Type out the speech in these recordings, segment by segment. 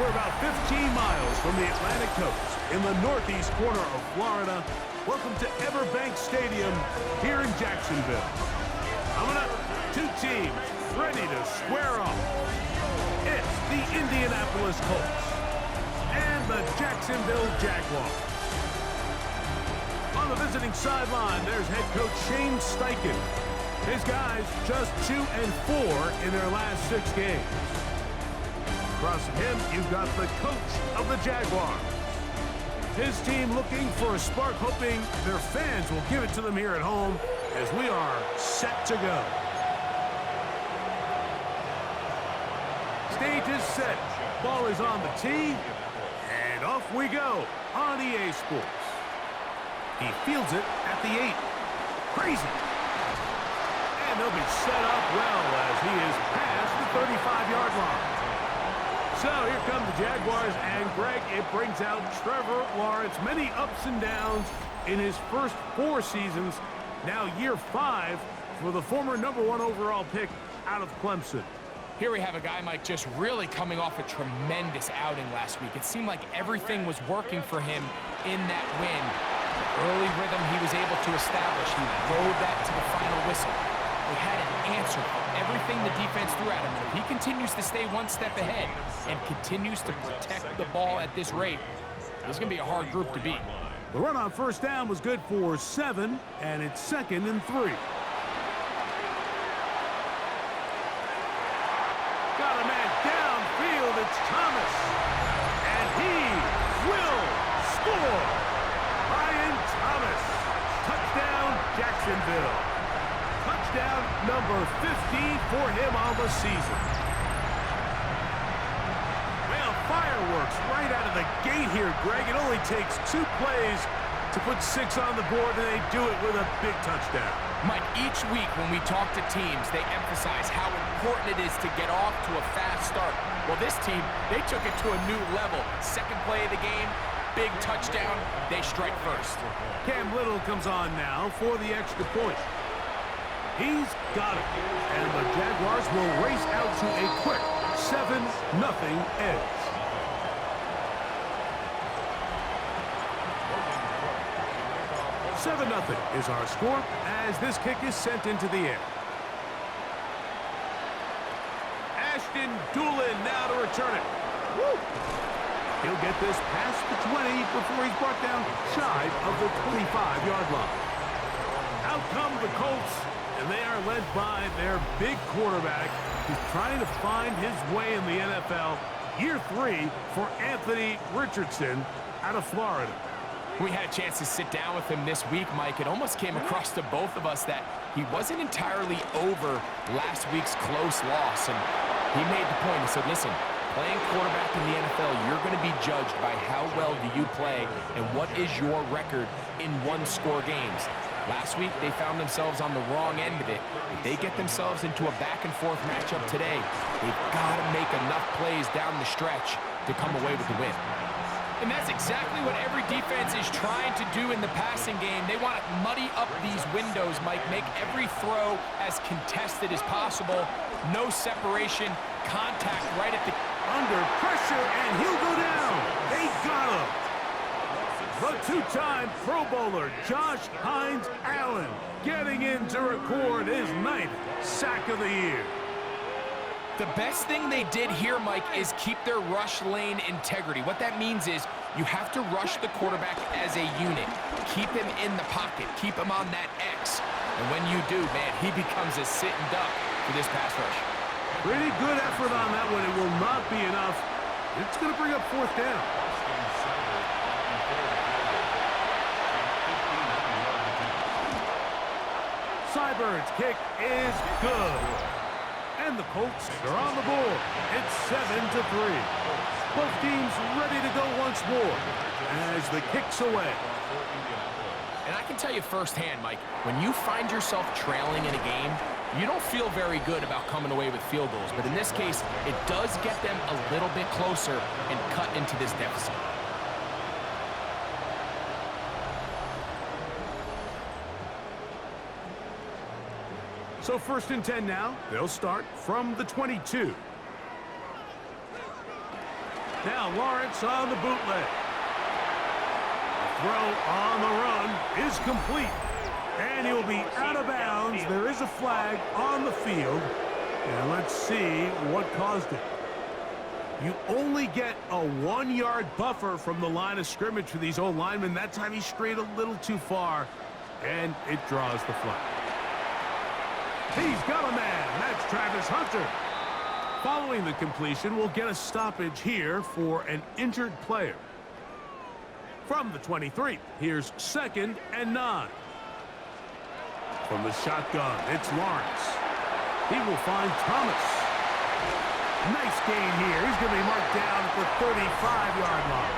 We're about 15 miles from the Atlantic coast in the northeast corner of Florida. Welcome to Everbank Stadium here in Jacksonville. Coming up, two teams ready to square off. It's the Indianapolis Colts and the Jacksonville Jaguars. On the visiting sideline, there's head coach Shane Steichen. His guys just 2-4 in their last 6 games. Across from him, you've got the coach of the Jaguars. His team looking for a spark, hoping their fans will give it to them here at home as we are set to go. Stage is set. Ball is on the tee. And off we go on EA Sports. He fields it at the 8. Crazy. And they'll be set up well as he is past the 35-yard line. So here come the Jaguars, and Greg, it brings out Trevor Lawrence. Many ups and downs in his first 4 seasons. Now year 5 for the former #1 overall pick out of Clemson. Here we have a guy, Mike, just really coming off a tremendous outing last week. It seemed like everything was working for him in that win. The early rhythm he was able to establish, he rode that to the final whistle. They had an answer for everything the defense threw at him. And if he continues to stay one step ahead and continues to protect the ball at this rate, this is going to be a hard group to beat. The run on first down was good for 7, and it's 2nd and 3. Got a man downfield, it's Thomas. And he will score. Ryan Thomas. Touchdown, Jacksonville. Touchdown number 15 for him on the season. Well, fireworks right out of the gate here, Greg. It only takes 2 plays to put 6 on the board, and they do it with a big touchdown. Mike, each week when we talk to teams, they emphasize how important it is to get off to a fast start. Well, this team, they took it to a new level. Second play of the game, big touchdown, they strike first. Cam Little comes on now for the extra point. He's got it. And the Jaguars will race out to a quick 7-0 edge. $7-0 is our score as this kick is sent into the air. Ashton Doolin now to return it. Woo! He'll get this past the 20 before he's brought down shy of the 25-yard line. Out come the Colts, and they are led by their big quarterback who's trying to find his way in the NFL. Year 3 for Anthony Richardson out of Florida. We had a chance to sit down with him this week, Mike. It almost came across to both of us that he wasn't entirely over last week's close loss. And he made the point. He said, listen, playing quarterback in the NFL, you're going to be judged by how well do you play and what is your record in one-score games. Last week, they found themselves on the wrong end of it. If they get themselves into a back-and-forth matchup today, they've got to make enough plays down the stretch to come away with the win. And that's exactly what every defense is trying to do in the passing game. They want to muddy up these windows, Mike, make every throw as contested as possible. No separation, contact right at the... Under pressure, and he'll go down. They got him. The 2-time Pro Bowler, Josh Hines Allen, getting in to record his 9th sack of the year. The best thing they did here, Mike, is keep their rush lane integrity. What that means is you have to rush the quarterback as a unit. Keep him in the pocket. Keep him on that X. And when you do, man, he becomes a sitting duck for this pass rush. Pretty good effort on that one. It will not be enough. It's going to bring up 4th down. Seibert's kick is good. And the Colts are on the board. It's 7-3. Both teams ready to go once more as the kick's away. And I can tell you firsthand, Mike, when you find yourself trailing in a game, you don't feel very good about coming away with field goals. But in this case, it does get them a little bit closer and cut into this deficit. So 1st and 10 now. They'll start from the 22. Now Lawrence on the bootleg. The throw on the run is complete. And he'll be out of bounds. There is a flag on the field. And let's see what caused it. You only get a 1-yard buffer from the line of scrimmage for these old linemen. That time he strayed a little too far, and it draws the flag. He's got a man. That's Travis Hunter. Following the completion, we'll get a stoppage here for an injured player. From the 23, here's 2nd and 9. From the shotgun, it's Lawrence. He will find Thomas. Nice gain here. He's going to be marked down at the 35-yard line.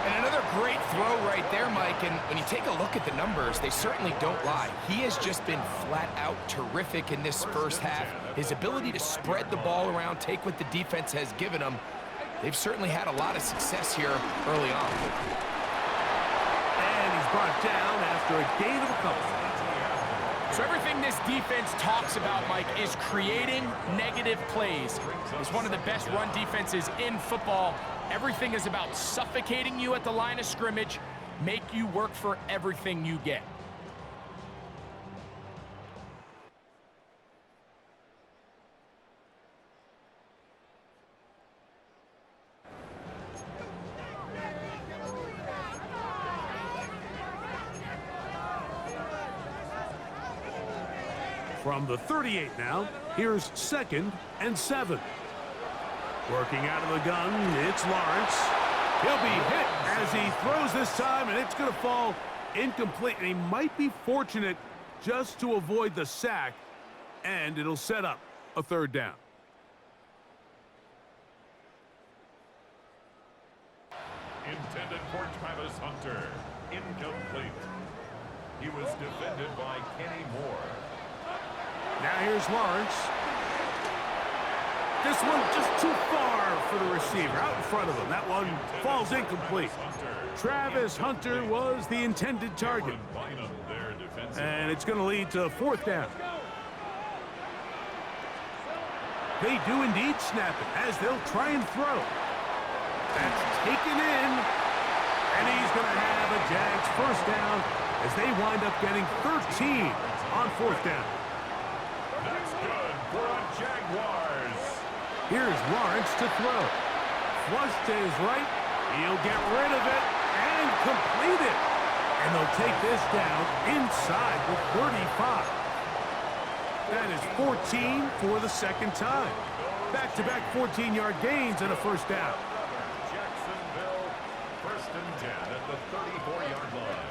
And another great throw right there, Mike. And when you take a look at the numbers, they certainly don't lie. He has just been flat-out terrific in this first half. His ability to spread the ball around, take what the defense has given him, they've certainly had a lot of success here early on. And he's brought down after a gain of a couple. So everything this defense talks about, Mike, is creating negative plays. It's one of the best run defenses in football. Everything is about suffocating you at the line of scrimmage, make you work for everything you get. From the 38 now, here's 2nd and 7. Working out of the gun, it's Lawrence. He'll be hit as he throws this time, and it's going to fall incomplete. And he might be fortunate just to avoid the sack, and it'll set up a 3rd down. Intended for Travis Hunter. Incomplete. He was defended by Kenny Moore. Now here's Lawrence. This one just too far for the receiver, out in front of him. That one falls incomplete. Travis Hunter was the intended target. And it's going to lead to 4th down. They do indeed snap it as they'll try and throw. That's taken in. And he's going to have a Jags 1st down as they wind up getting 13 on 4th down. That's good for a Jaguars. Here's Lawrence to throw. Flush to his right. He'll get rid of it and complete it. And they'll take this down inside the 35. That is 14 for the 2nd time. Back-to-back 14-yard gains and a 1st down. Jacksonville, 1st and 10 at the 34-yard line.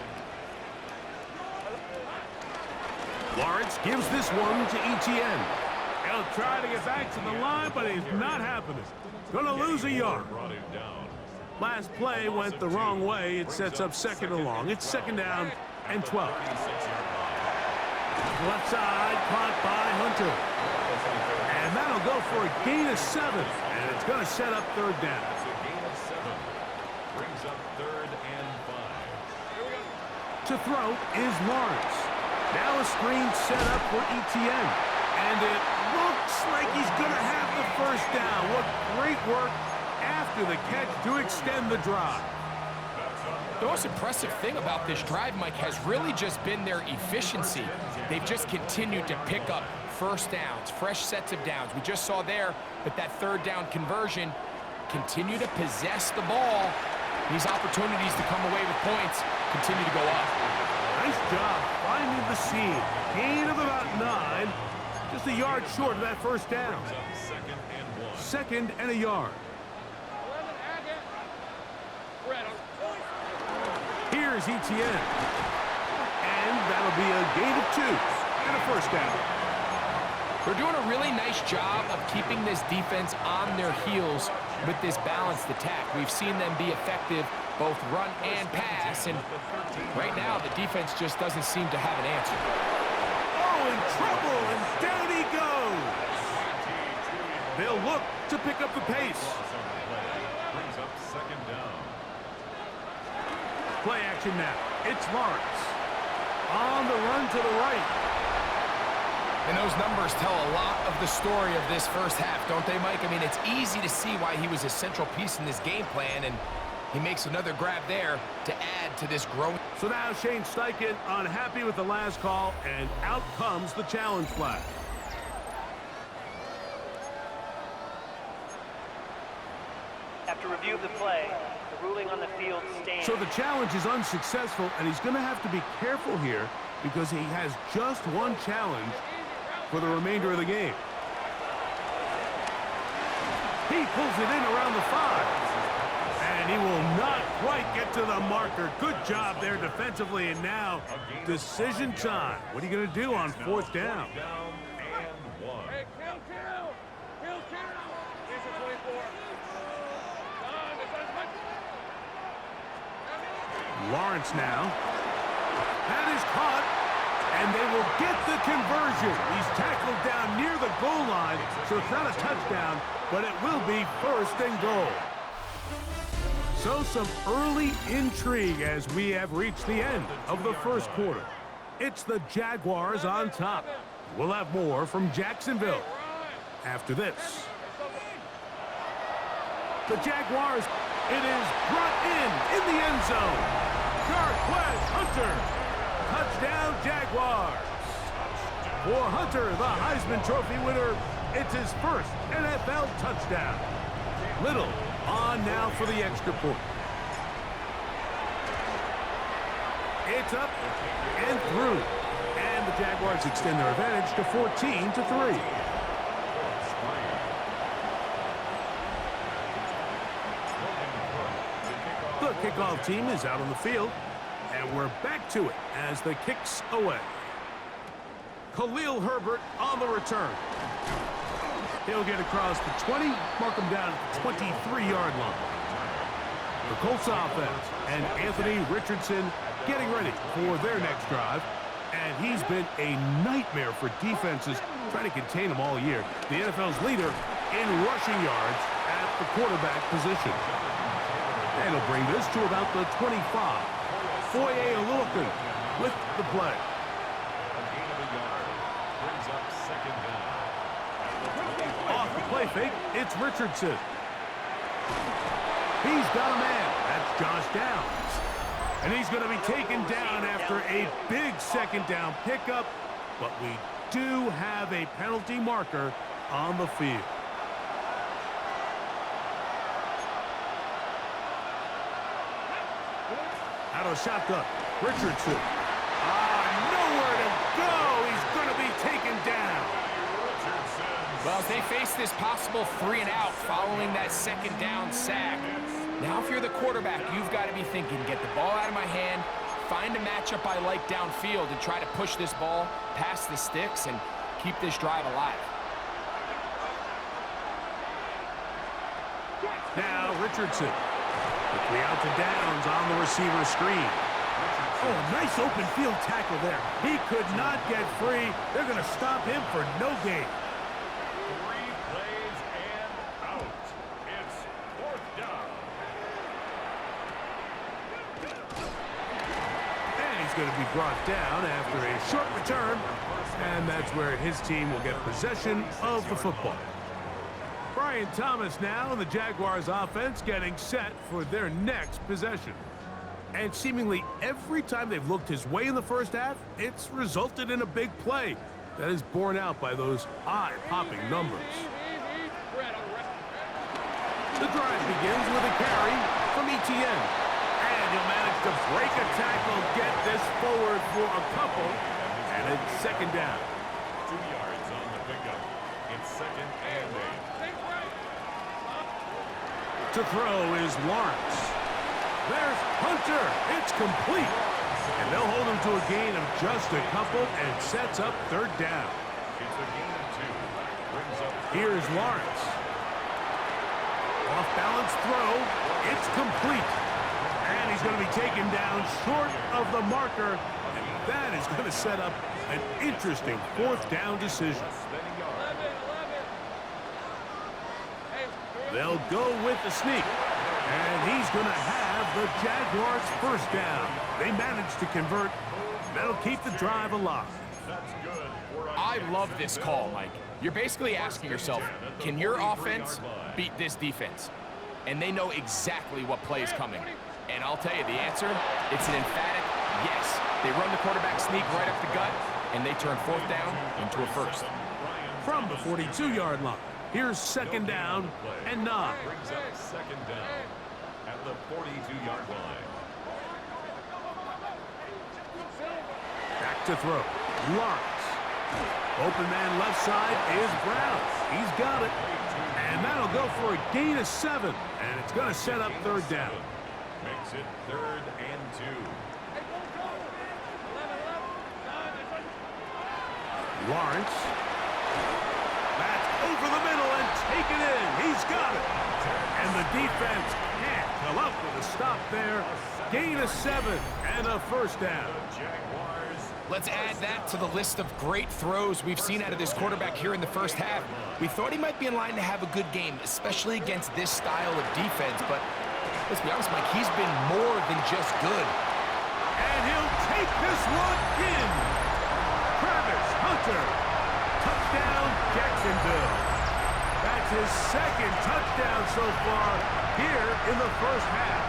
Lawrence gives this one to Etienne. He'll try to get back to the line, but it's not happening. Gonna lose a yard. Last play went the wrong way. It sets up 2nd and long. It's 2nd down and 12. Left side, caught by Hunter. And that'll go for a gain of 7. And it's gonna set up 3rd down. That's a gain of 7. Brings up 3rd and 5. To throw is Lawrence. Now a screen set up for Etienne. And it looks like he's going to have the 1st down. What great work after the catch to extend the drive. The most impressive thing about this drive, Mike, has really just been their efficiency. They've just continued to pick up 1st downs, fresh sets of downs. We just saw there that 3rd down conversion, continue to possess the ball. These opportunities to come away with points continue to go up. Nice job finding the seam. Gain of about 9. Just a yard short of that 1st down. 2nd and a yard. Here's Etienne. And that'll be a gain of 2 and a 1st down. They're doing a really nice job of keeping this defense on their heels with this balanced attack. We've seen them be effective both run and pass, and right now the defense just doesn't seem to have an answer. Oh, in trouble, and down he goes. They'll look to pick up the pace. Brings up 2nd down. Play action now. It's Lawrence. On the run to the right. And those numbers tell a lot of the story of this first half, don't they, Mike? I mean, it's easy to see why he was a central piece in this game plan, and he makes another grab there to add to this growing. So now Shane Steichen unhappy with the last call, and out comes the challenge flag. After review of the play, the ruling on the field stands. So the challenge is unsuccessful, and he's going to have to be careful here because he has just one challenge for the remainder of the game. He pulls it in around the 5. And he will not quite get to the marker. Good job there defensively, and now decision time. What are you going to do on 4th down? Hey, kill. These are 24. Lawrence now. That is caught, and they will get the conversion. He's tackled down near the goal line, so it's not a touchdown, but it will be 1st and goal. So some early intrigue as we have reached the end of the first quarter. It's the Jaguars on top. We'll have more from Jacksonville after this. The Jaguars, it is brought in the end zone. Jarquez Hunter, touchdown Jaguars. For Hunter, the Heisman Trophy winner, it's his first NFL touchdown. Little on now for the extra point. It's up and through. And the Jaguars extend their advantage to 14-3. The kickoff team is out on the field, and we're back to it as the kick's away. Khalil Herbert on the return. He'll get across the 20, mark him down at the 23-yard line. The Colts offense and Anthony Richardson getting ready for their next drive. And he's been a nightmare for defenses trying to contain him all year. The NFL's leader in rushing yards at the quarterback position. And he'll bring this to about the 25. Foye Oluokun with the play. Off the play fake, it's Richardson. He's got a man. That's Josh Downs. And he's going to be taken down after a big 2nd down pickup. But we do have a penalty marker on the field. Out of the shotgun, Richardson. Nowhere to go. He's going to be taken down. Well, as they face this possible 3 and out following that 2nd down sack, now if you're the quarterback, you've got to be thinking, get the ball out of my hand, find a matchup I like downfield, and try to push this ball past the sticks and keep this drive alive. Now Richardson. Quickly out to Downs on the receiver screen. Oh, nice open field tackle there. He could not get free. They're going to stop him for no gain. 3 plays and out. It's 4th down. And he's going to be brought down after a short return. And that's where his team will get possession of the football. Brian Thomas now and the Jaguars offense getting set for their next possession. And seemingly every time they've looked his way in the first half, it's resulted in a big play that is borne out by those eye-popping numbers. The drive begins with a carry from Etienne. And he'll manage to break a tackle, get this forward for a couple, and it's 2nd down. 2 yards on the pickup. It's 2nd and 8. To throw is Lawrence. There's Hunter. It's complete. And they'll hold him to a gain of just a couple and sets up 3rd down. It's a gain of 2. Brings up. Here's Lawrence. Off-balance throw. It's complete. And he's going to be taken down short of the marker. And that is going to set up an interesting 4th down decision. They'll go with the sneak. And he's going to have the Jaguars 1st down. They managed to convert. That'll keep the drive alive. That's good. I love this call, Mike. You're basically asking yourself, can your offense beat this defense? And they know exactly what play is coming. And I'll tell you the answer, it's an emphatic yes. They run the quarterback sneak right up the gut, and they turn 4th down into a 1st. From the 42-yard line, here's 2nd down and 9. Brings up 2nd down at the 42-yard line. Back to throw. Lawrence. Open man left side is Brown. He's got it. And that'll go for a gain of 7. And it's going to set up 3rd down. Makes it 3rd and 2. Lawrence. That's over the middle and taken in. He's got it. And the defense can't come up with a stop there. Gain of 7 and a 1st down. Let's add that to the list of great throws we've seen out of this quarterback here in the 1st half. We thought he might be in line to have a good game, especially against this style of defense. But let's be honest, Mike, he's been more than just good. And he'll take this one in. Travis Hunter. Touchdown, Jacksonville. That's his 2nd touchdown so far here in the 1st half.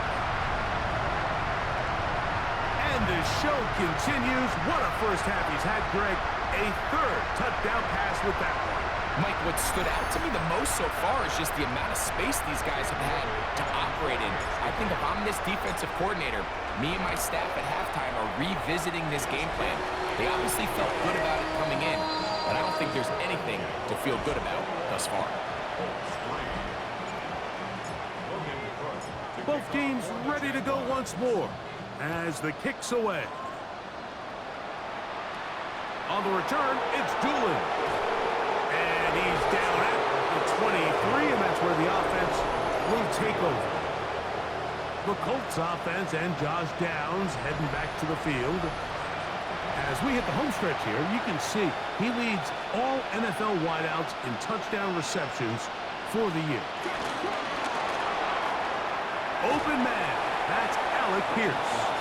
And the show continues. What a 1st half he's had, Greg. A 3rd touchdown pass with that one. Mike, what stood out to me the most so far is just the amount of space these guys have had to operate in. I think if I'm this defensive coordinator, me and my staff at halftime are revisiting this game plan. They obviously felt good about it coming in, but I don't think there's anything to feel good about thus far. Both teams ready to go once more as the kick's away. On the return, it's Doolin. And he's down at the 23, and that's where the offense will take over. The Colts offense and Josh Downs heading back to the field. As we hit the home stretch here, you can see he leads all NFL wideouts in touchdown receptions for the year. Open man, that's Alec Pierce.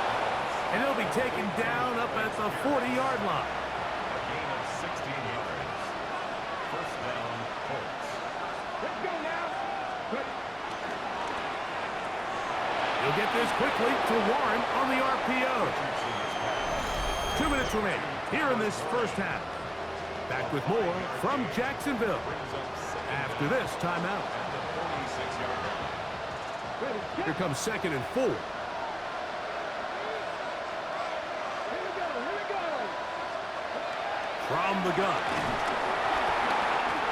And he'll be taken down up at the 40-yard line. A gain of 16 yards. 1st down, Colts. Let's go now. He'll get this quickly to Warren on the RPO. 2 minutes remaining here in this 1st half. Back with more from Jacksonville after this timeout. Here comes 2nd and 4. From the gun.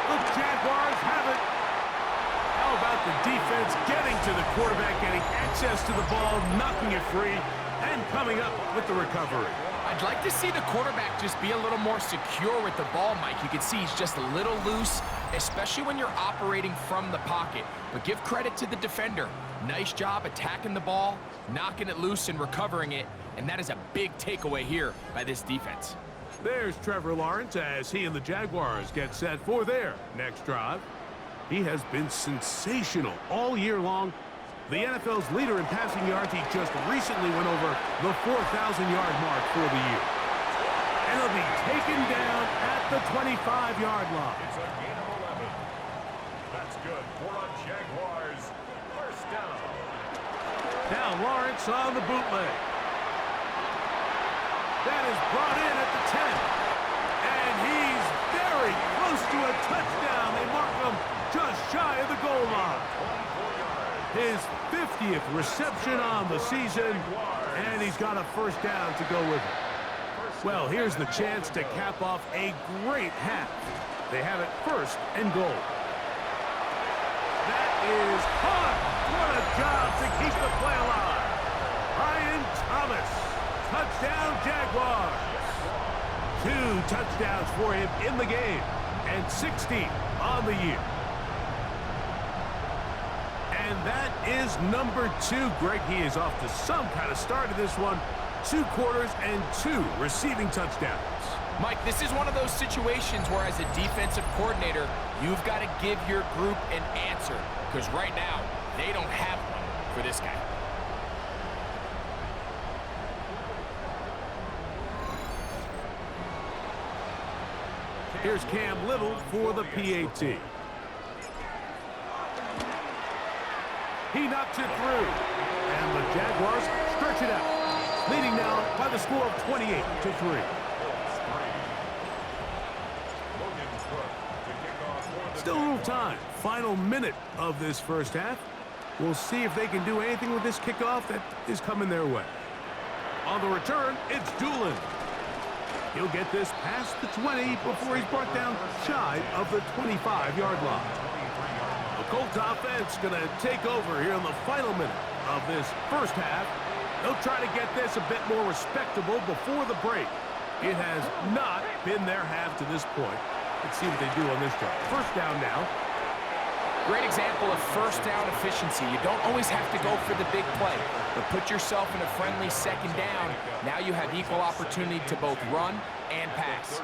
The Jaguars have it. How about the defense getting to the quarterback, getting access to the ball, knocking it free, and coming up with the recovery? I'd like to see the quarterback just be a little more secure with the ball, Mike. You can see he's just a little loose, especially when you're operating from the pocket. But give credit to the defender. Nice job attacking the ball, knocking it loose and recovering it, and that is a big takeaway here by this defense. There's Trevor Lawrence as he and the Jaguars get set for their next drive. He has been sensational all year long. The NFL's leader in passing yards, he just recently went over the 4,000-yard mark for the year. And he'll be taken down at the 25-yard line. It's a gain of 11. That's good for a Jaguars 1st down. Now Lawrence on the bootleg. That is brought in at the 10. And he's very close to a touchdown. They mark him just shy of the goal line. His 50th reception on the season, and he's got a 1st down to go with it. Well, here's the chance to cap off a great half. They have it 1st and goal. That is caught. What a job to keep the play alive. Ryan Thomas, touchdown Jaguars. 2 touchdowns for him in the game, and 16 on the year. And that is number 2. Greg, he is off to some kind of start of this one. 2 quarters and 2 receiving touchdowns. Mike, this is one of those situations where as a defensive coordinator, you've got to give your group an answer. Because right now, they don't have one for this guy. Here's Cam Little for the PAT. He knocks it through. And the Jaguars stretch it out, leading now by the score of 28-3. Still a little time. Final minute of this first half. We'll see if they can do anything with this kickoff that is coming their way. On the return, it's Doolin. He'll get this past the 20 before he's brought down shy of the 25-yard line. The Colts offense going to take over here in the final minute of this first half. They'll try to get this a bit more respectable before the break. It has not been their half to this point. Let's see what they do on this drive. First down now. Great example of first down efficiency. You don't always have to go for the big play, but put yourself in a friendly second down. Now you have equal opportunity to both run and pass.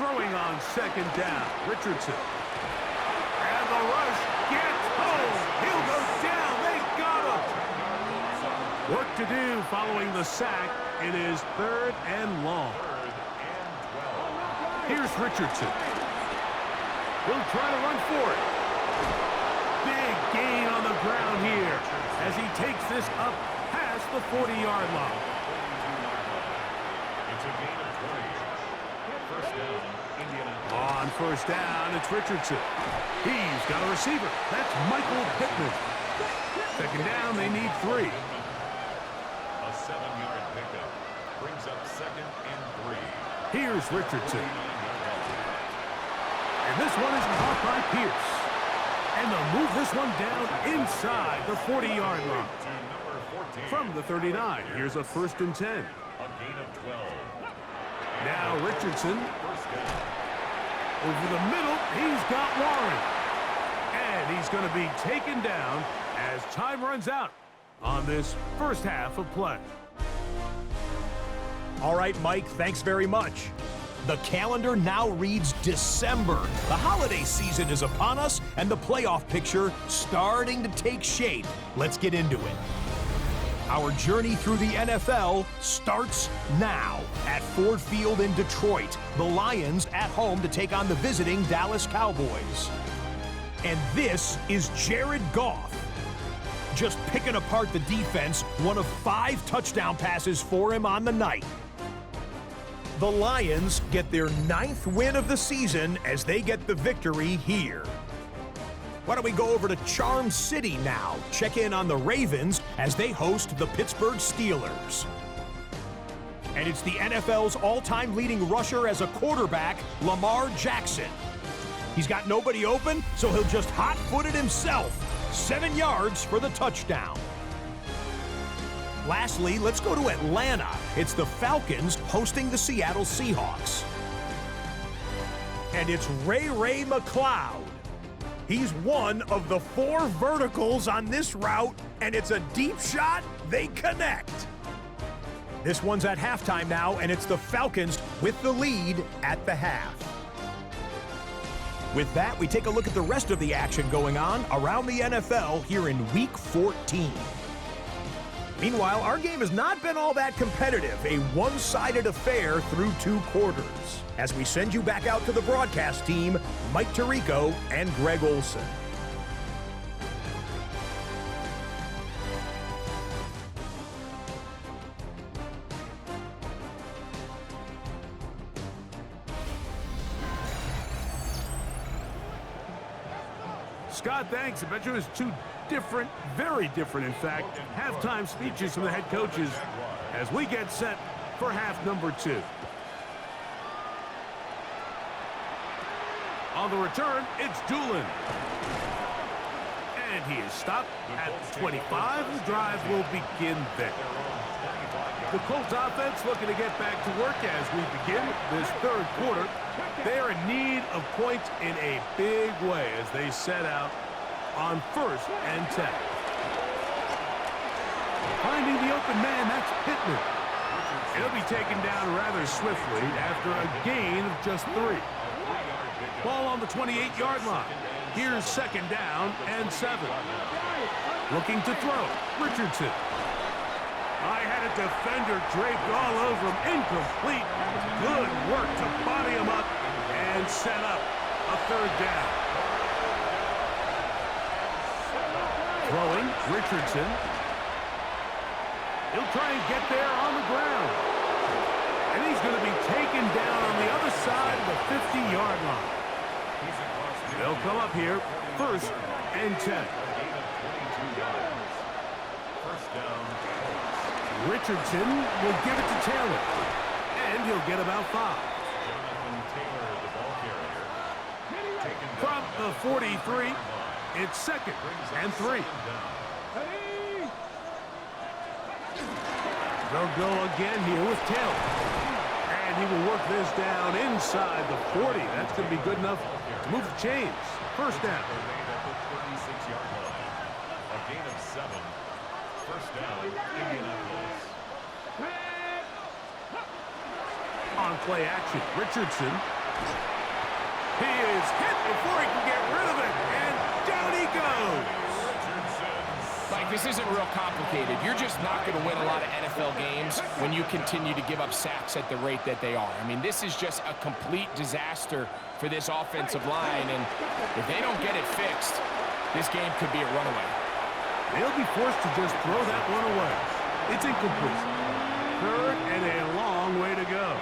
Throwing on second down, Richardson. And the rush gets home. He'll go down. They got him. Work to do following the sack. It is 3rd and long. Here's Richardson. He'll try to run for it. Big gain on the ground here as he takes this up past the 40-yard line. It's a gain of 20. First down, Indianapolis. On first down, it's Richardson. He's got a receiver. That's Michael Pittman. Second down, they need 3. A 7-yard pickup brings up 2nd and 3. Here's Richardson. And this one is caught by Pierce. And they'll move this one down inside the 40-yard line. From the 39, here's a 1st and 10. A gain of 12. Now Richardson. Over the middle, he's got Warren. And he's going to be taken down as time runs out on this first half of play. All right, Mike, thanks very much. The calendar now reads December. The holiday season is upon us, and the playoff picture starting to take shape. Let's get into it. Our journey through the NFL starts now at Ford Field in Detroit. The Lions at home to take on the visiting Dallas Cowboys. And this is Jared Goff. Just picking apart the defense, one of 5 touchdown passes for him on the night. The Lions get their 9th win of the season as they get the victory here. Why don't we go over to Charm City now? Check in on the Ravens as they host the Pittsburgh Steelers. And it's the NFL's all-time leading rusher as a quarterback, Lamar Jackson. He's got nobody open, so he'll just hot-foot it himself. 7 yards for the touchdown. Lastly, let's go to Atlanta. It's the Falcons hosting the Seattle Seahawks. And it's Ray McCloud. He's one of the 4 verticals on this route, and it's a deep shot. They connect. This one's at halftime now, and it's the Falcons with the lead at the half. With that, we take a look at the rest of the action going on around the NFL here in Week 14. Meanwhile, our game has not been all that competitive, a one-sided affair through 2 quarters. As we send you back out to the broadcast team, Mike Tirico and Greg Olson. Scott, thanks. I bet you it was 2 different, very different, in fact, halftime speeches from the head coaches as we get set for half number 2. On the return, it's Doolin. And he is stopped at 25. The drive will begin there. The Colts offense looking to get back to work as we begin this 3rd quarter. They are in need of points in a big way as they set out on 1st and 10. Finding the open man, that's Pittman. He'll be taken down rather swiftly after a gain of just 3. Ball on the 28-yard line. Here's 2nd down and 7. Looking to throw, Richardson. I had a defender draped all over him. Incomplete. Good work to body him up and set up a third down. Throwing, Richardson. He'll try and get there on the ground. And he's going to be taken down on the other side of the 50-yard line. They'll come up here, 1st and 10. Richardson will give it to Taylor. And he'll get about 5. From the 43, it's 2nd and 3. They'll go again here with Taylor. And he will work this down inside the 40. That's going to be good enough to move the chains. 1st down. A gain of 7. 1st down, Indianapolis. On play action, Richardson. He is hit before he can get rid of it. And down he goes. Like, this isn't real complicated. You're just not going to win a lot of NFL games when you continue to give up sacks at the rate that they are. I mean, this is just a complete disaster for this offensive line, and if they don't get it fixed, this game could be a runaway. They'll be forced to just throw that one away. It's incomplete. 3rd and a long way to go.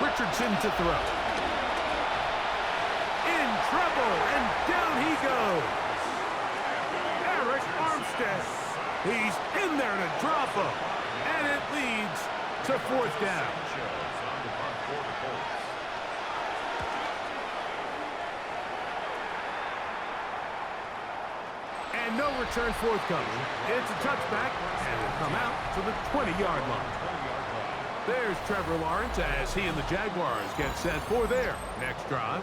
Richardson to throw. In trouble, and down he goes. Eric Armstead. He's in there to drop him, and it leads to 4th down. And no return forthcoming. It's a touchback, and will come out to the 20-yard line. There's Trevor Lawrence as he and the Jaguars get set for their next drive.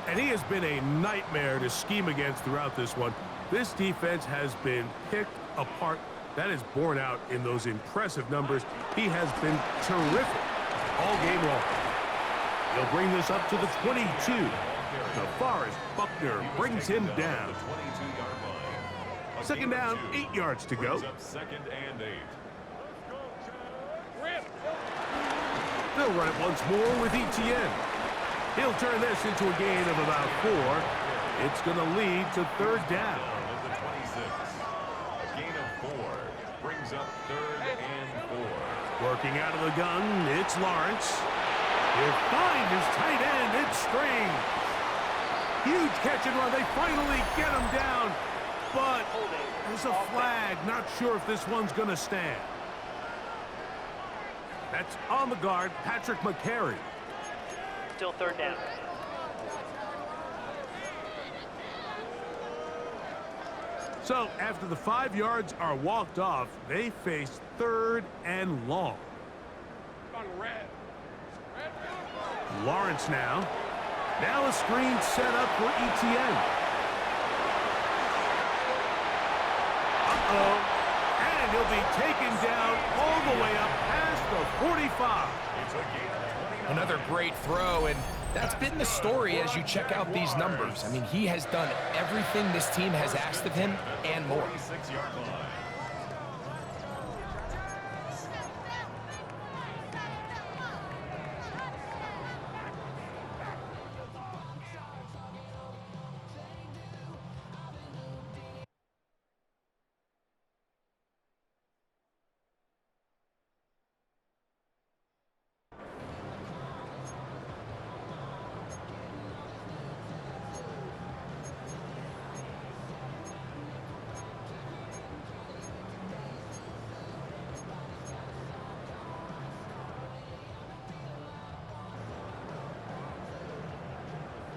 And he has been a nightmare to scheme against throughout this one. This defense has been picked apart. That is borne out in those impressive numbers. He has been terrific all game long. He'll bring this up to the 22. DeForest Buckner brings him down. 2nd down, 8 yards to go. 2nd and 8. They'll run it once more with Etienne. He'll turn this into a gain of about 4. It's going to lead to 3rd down. The 26. A gain of 4 brings up 3rd and 4. Working out of the gun, it's Lawrence. He'll find his tight end. It's Strange. Huge catch and run. They finally get him down. But there's a flag. Not sure if this one's going to stand. That's on the guard, Patrick McCary. Still 3rd down. So after the 5 yards are walked off, they face 3rd and long. Lawrence now. Now a screen set up for Etienne. And he'll be taken down all the way up past the 45. Another great throw, and that's been the story as you check out these numbers. I mean, he has done everything this team has asked of him and more. 26-yard line.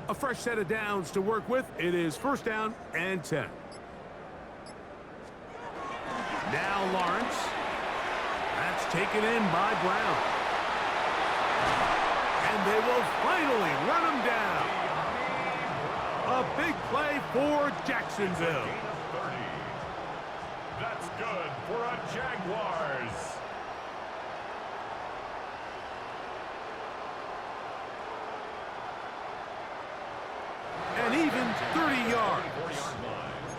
A fresh set of downs to work with. It is 1st down and 10. Now Lawrence. That's taken in by Brown. And they will finally run him down. A big play for Jacksonville. That's good for a Jaguars. And even 30 yards. 4-yard line.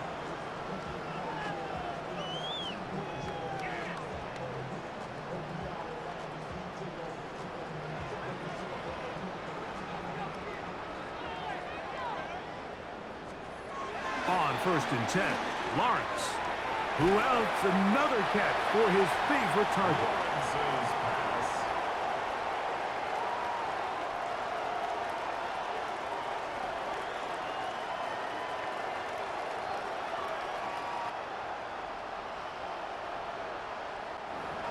On 1st and 10, Lawrence. Who else? Another catch for his favorite target. Lawrence's pass.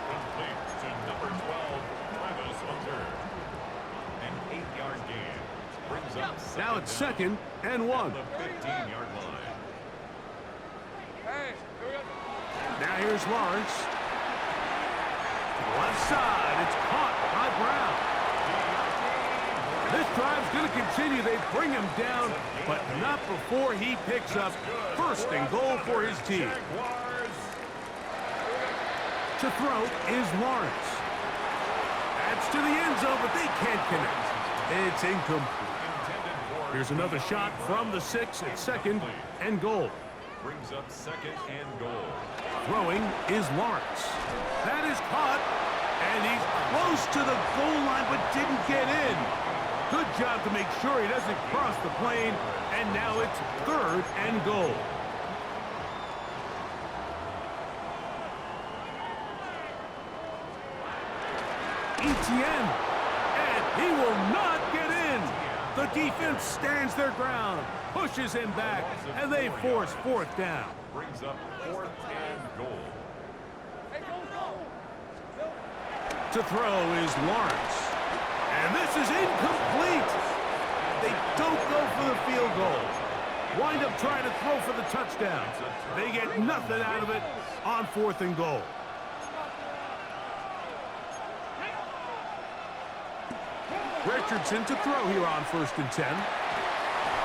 Complete to number 12, Travis Hunter. An 8-yard gain. Brings up Now it's second 2nd and 1. down the 15-yard line. Now here's Lawrence. Left side, it's caught by Brown. This drive's going to continue. They bring him down, but not before he picks up 1st and goal for his team. Jaguars. To throw is Lawrence. That's to the end zone, but they can't connect. It's incomplete. Intended for Here's another shot from the 6 at 2nd and goal. Brings up 2nd and goal. Throwing is Lawrence. That is caught, and he's close to the goal line but didn't get in. Good job to make sure he doesn't cross the plane, and now it's 3rd and goal. Etienne, and he will not get in. The defense stands their ground, pushes him back, and they force 4th down. Brings up 4th and goal. To throw is Lawrence. And this is incomplete. They don't go for the field goal. Wind up trying to throw for the touchdown. They get nothing out of it on 4th and goal. Richardson to throw here on 1st and 10.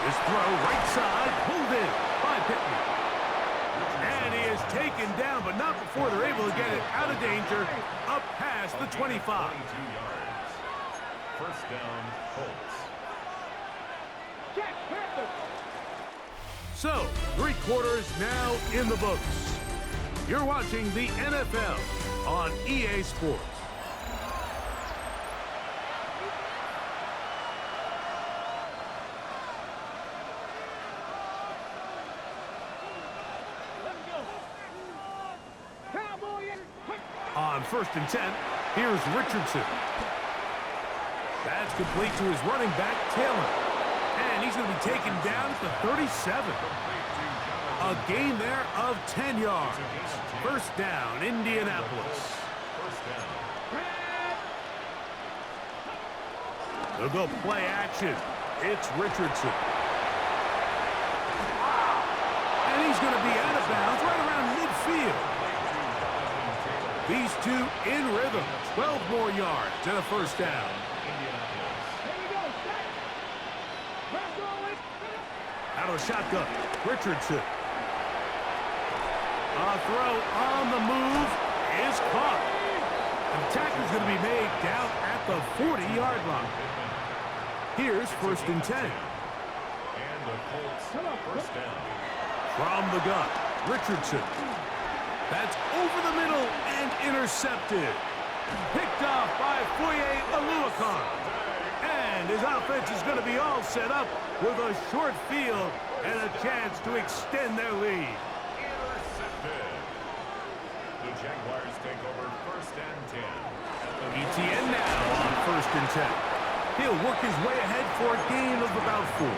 This throw right side, pulled in by Pittman. And he is taken down, but not before they're able to get it out of danger, up past the 25. 22 yards. 1st down, Colts. So, 3 quarters now in the books. You're watching the NFL on EA Sports. On 1st and 10, here's Richardson. That's complete to his running back, Taylor. And he's going to be taken down at the 37. A gain there of 10 yards. 1st down, Indianapolis. 1st down. They'll go play action. It's Richardson. And he's going to be out of bounds right around midfield. These two in rhythm. 12 more yards and a 1st down. Out of the shotgun, Richardson. A throw on the move is caught. An attack is going to be made down at the 40-yard line. Here's 1st and 10. And the Colts 1st down. From the gun, Richardson. That's over the middle and intercepted. Picked off by Foye Oluokun. And his offense is going to be all set up with a short field and a chance to extend their lead. Intercepted. The Jaguars take over 1st and 10. Etienne now on 1st and 10. He'll work his way ahead for a gain of about 4.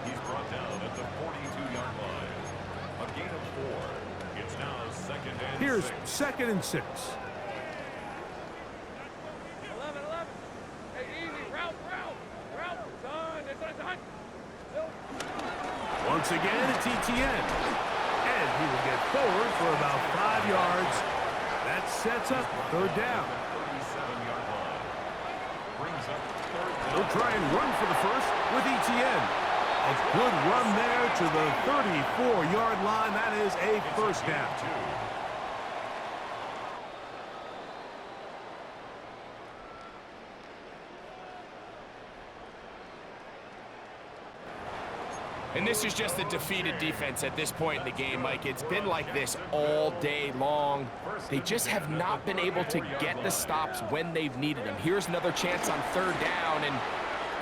He's brought down at the 42-yard line. A gain of 4. It's now 2nd and Here's 6. 2nd and 6. 11. Hey, easy. Route. Done. Once again, it's Etienne. And he will get forward for about 5 yards. That sets up 3rd down. 37-yard line. Brings up 3rd down. They'll try and run for the 1st with Etienne. A good run there to the 34-yard line. That is a 1st down. 2. And this is just a defeated defense at this point in the game, Mike. It's been like this all day long. They just have not been able to get the stops when they've needed them. Here's another chance on 3rd down, and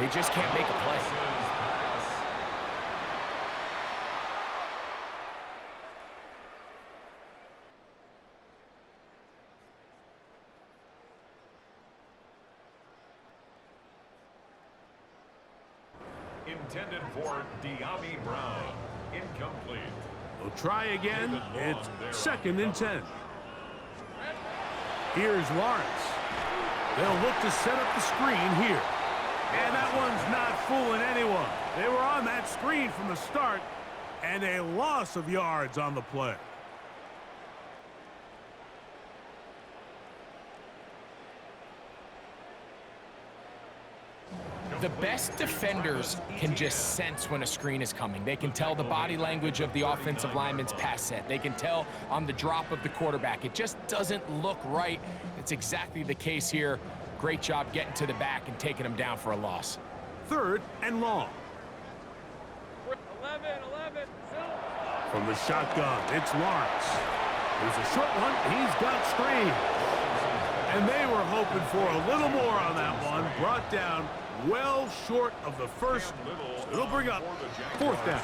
they just can't make a play. Intended for De'Ami Brown. Incomplete. They'll try again. It's 2nd and 10. Here's Lawrence. They'll look to set up the screen here. And that one's not fooling anyone. They were on that screen from the start, and a loss of yards on the play. The best defenders can just sense when a screen is coming. They can tell the body language of the offensive lineman's pass set. They can tell on the drop of the quarterback. It just doesn't look right. It's exactly the case here. Great job getting to the back and taking them down for a loss. 3rd and long. 11. From the shotgun, it's Lawrence. There's a short one. He's got screen. And they were hoping for a little more on that one. Brought down well short of the first. So it'll bring up 4th down.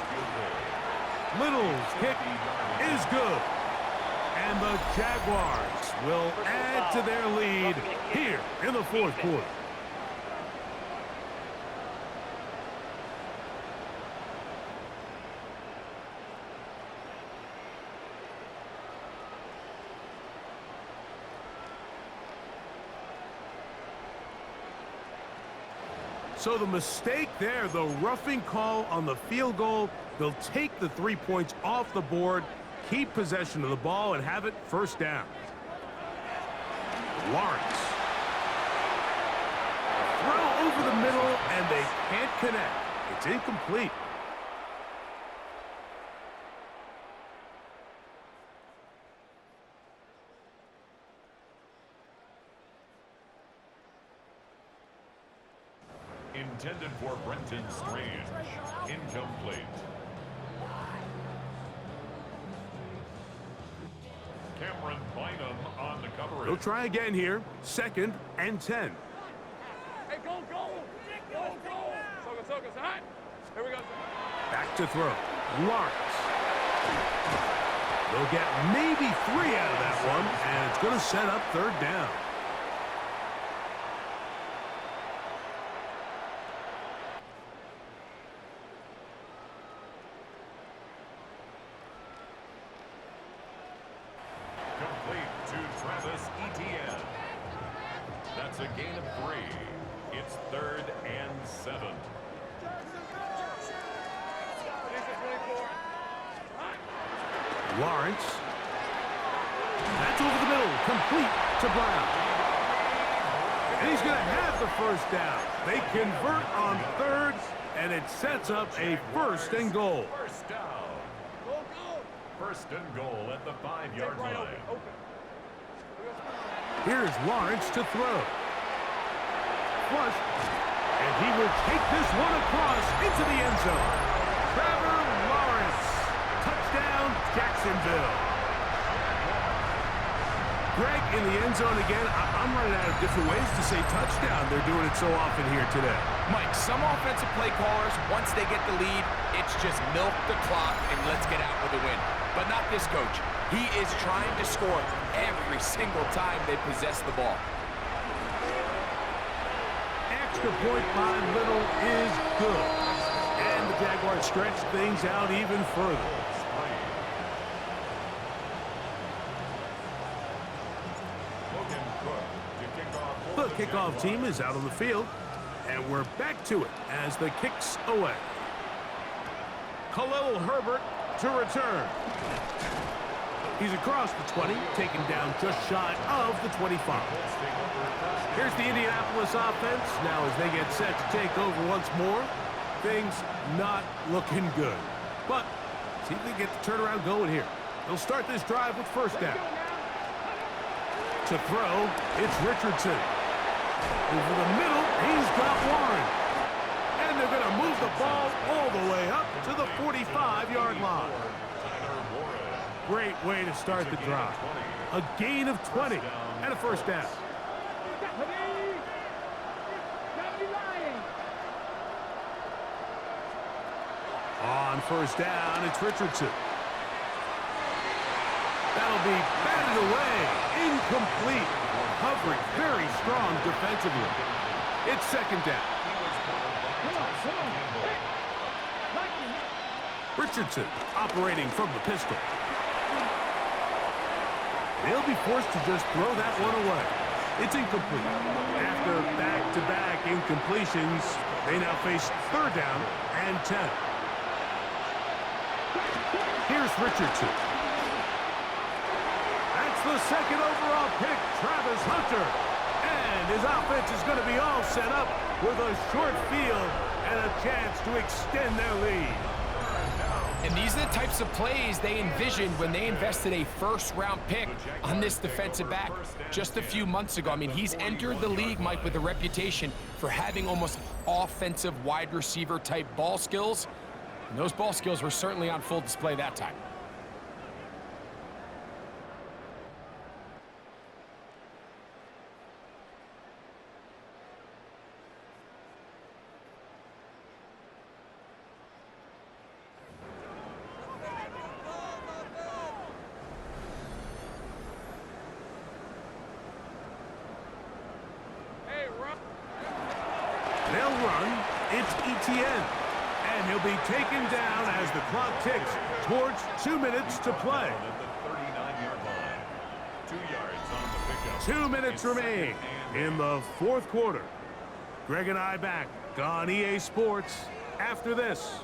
Little's kick is good. And the Jaguars will add to their lead here in the 4th quarter. So the mistake there, the roughing call on the field goal, they'll take the 3 points off the board, keep possession of the ball, and have it 1st down. Lawrence. Throw over the middle, and they can't connect. It's incomplete. Intended for Brenton Strange. Incomplete. Cameron Bynum on the coverage. They'll try again here. 2nd and 10. Hey, go! Suckers, hot. Here we go. Back to throw. Lawrence. They'll get maybe 3 out of that one, and it's going to set up 3rd down. Complete to Travis Etienne. That's a gain of 3. It's 3rd and 7. Lawrence. That's over the middle. Complete to Brown. And he's going to have the 1st down. They convert on 3rd, and it sets up a 1st and goal. 1st down. 1st and goal at the 5-yard line. Here's Lawrence to throw. Flush. And he will take this one across into the end zone. Trevor Lawrence. Touchdown, Jacksonville. Greg in the end zone again. I'm running out of different ways to say touchdown. They're doing it so often here today. Mike, some offensive play callers, once they get the lead, it's just milk the clock and let's get out with a win. But not this coach. He is trying to score every single time they possess the ball. Extra point by Little is good. And the Jaguars stretch things out even further. The kickoff team is out on the field, and we're back to it as the kick's away. Khalil Herbert to return. He's across the 20, taken down just shy of the 25. Here's the Indianapolis offense. Now as they get set to take over once more, things not looking good. But see if they get the turnaround going here. They'll start this drive with 1st down. To throw, it's Richardson. Over the middle, he's got Warren. And they're going to move the ball all the way up to the 45-yard line. Great way to start the drive. A gain of 20 and a first down. On first down, it's Richardson. That'll be batted away. Incomplete. Covering very strong defensively. It's second down. Richardson operating from the pistol. They'll be forced to just throw that one away. It's incomplete. After back-to-back incompletions, they now face third down and 10. Here's Richardson. That's the second overall pick, Travis Hunter. And his offense is going to be all set up with a short field and a chance to extend their lead. And these are the types of plays they envisioned when they invested a first-round pick on this defensive back just a few months ago. I mean, he's entered the league, Mike, with a reputation for having almost offensive wide receiver type ball skills. And those ball skills were certainly on full display that time. They'll run. It's Etienne. And he'll be taken down as the clock ticks towards 2 minutes to play. 2 yards on the pickup. 2 minutes remain in the fourth quarter. Greg and I back on EA Sports after this.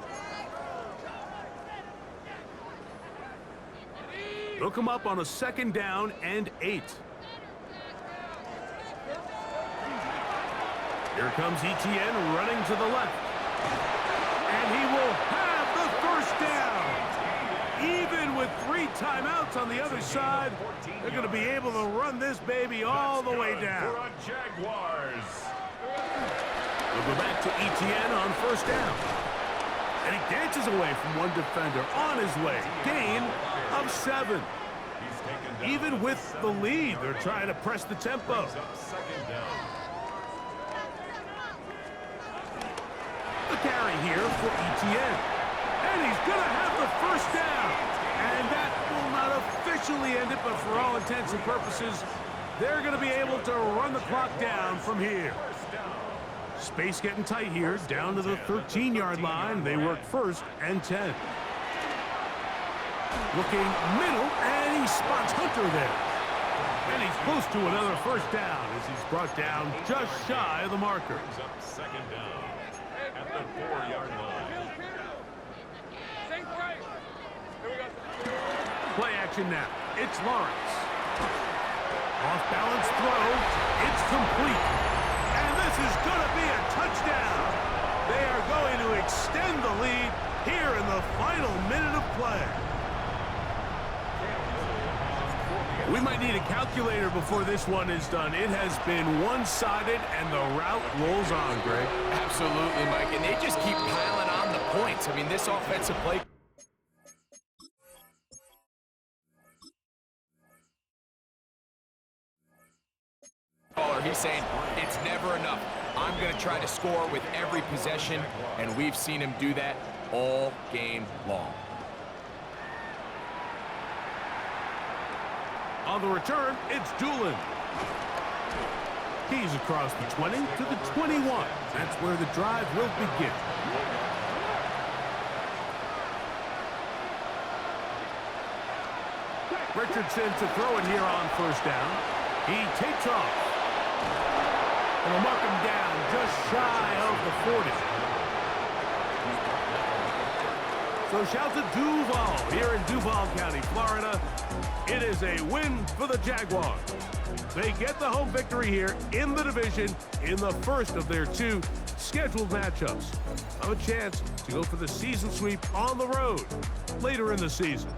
Hook him up on a second down and 8. Here comes Etienne running to the left. And he will have the first down. Even with 3 timeouts on the other side, they're going to be able to run this baby all the way down. For a Jaguars. We'll go back to Etienne on first down. And he dances away from one defender on his way. Gain of 7. Even with the lead, they're trying to press the tempo. Second down. The carry here for Etienne. And he's going to have the first down. And that will not officially end it, but for all intents and purposes, they're going to be able to run the clock down from here. Space getting tight here, down to the 13-yard line. They work first and 10. Looking middle, and he spots Hunter there. And he's close to another first down as he's brought down just shy of the marker. Brings up second down at the 4-yard line. Play action now. It's Lawrence. Off-balance throw. It's complete. And this is going to be a touchdown. They are going to extend the lead here in the final minute of play. We might need a calculator before this one is done. It has been one-sided, and the route rolls on, Greg. Absolutely, Mike. And they just keep piling on the points. I mean, this offensive play... He's saying it's never enough. I'm going to try to score with every possession, and we've seen him do that all game long. On the return, it's Doolin. He's across the 20 to the 21. That's where the drive will begin. Richardson to throw it here on first down. He takes off. And they'll mark him down just shy of the 40. So shout to Duval here in Duval County, Florida. It is a win for the Jaguars. They get the home victory here in the division in the first of their 2 scheduled matchups. Have a chance to go for the season sweep on the road later in the season.